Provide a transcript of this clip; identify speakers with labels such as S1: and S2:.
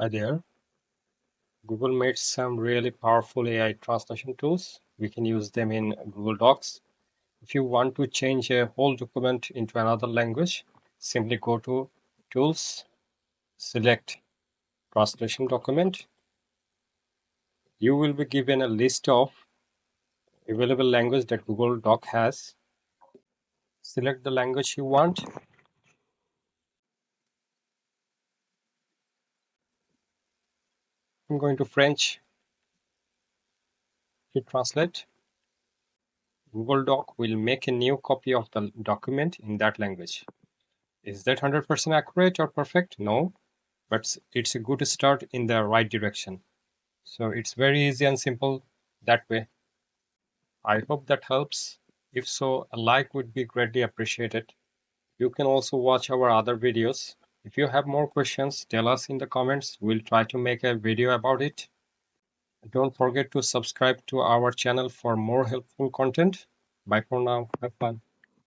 S1: Hi there. Google made some really powerful AI translation tools. We can use them in Google Docs. If you want to change a whole document into another language, simply go to Tools, select Translation Document. You will be given a list of available language that Google Doc has. Select the language you want. I'm going to French. Hit Translate. Google Doc will make a new copy of the document in that language. Is that 100% accurate or perfect? No, but it's a good start in the right direction. So it's very easy and simple that way. I hope that helps. If so, a like would be greatly appreciated. You can also watch our other videos. If you have more questions, tell us in the comments. We'll try to make a video about it. Don't forget to subscribe to our channel for more helpful content. Bye for now. Have fun.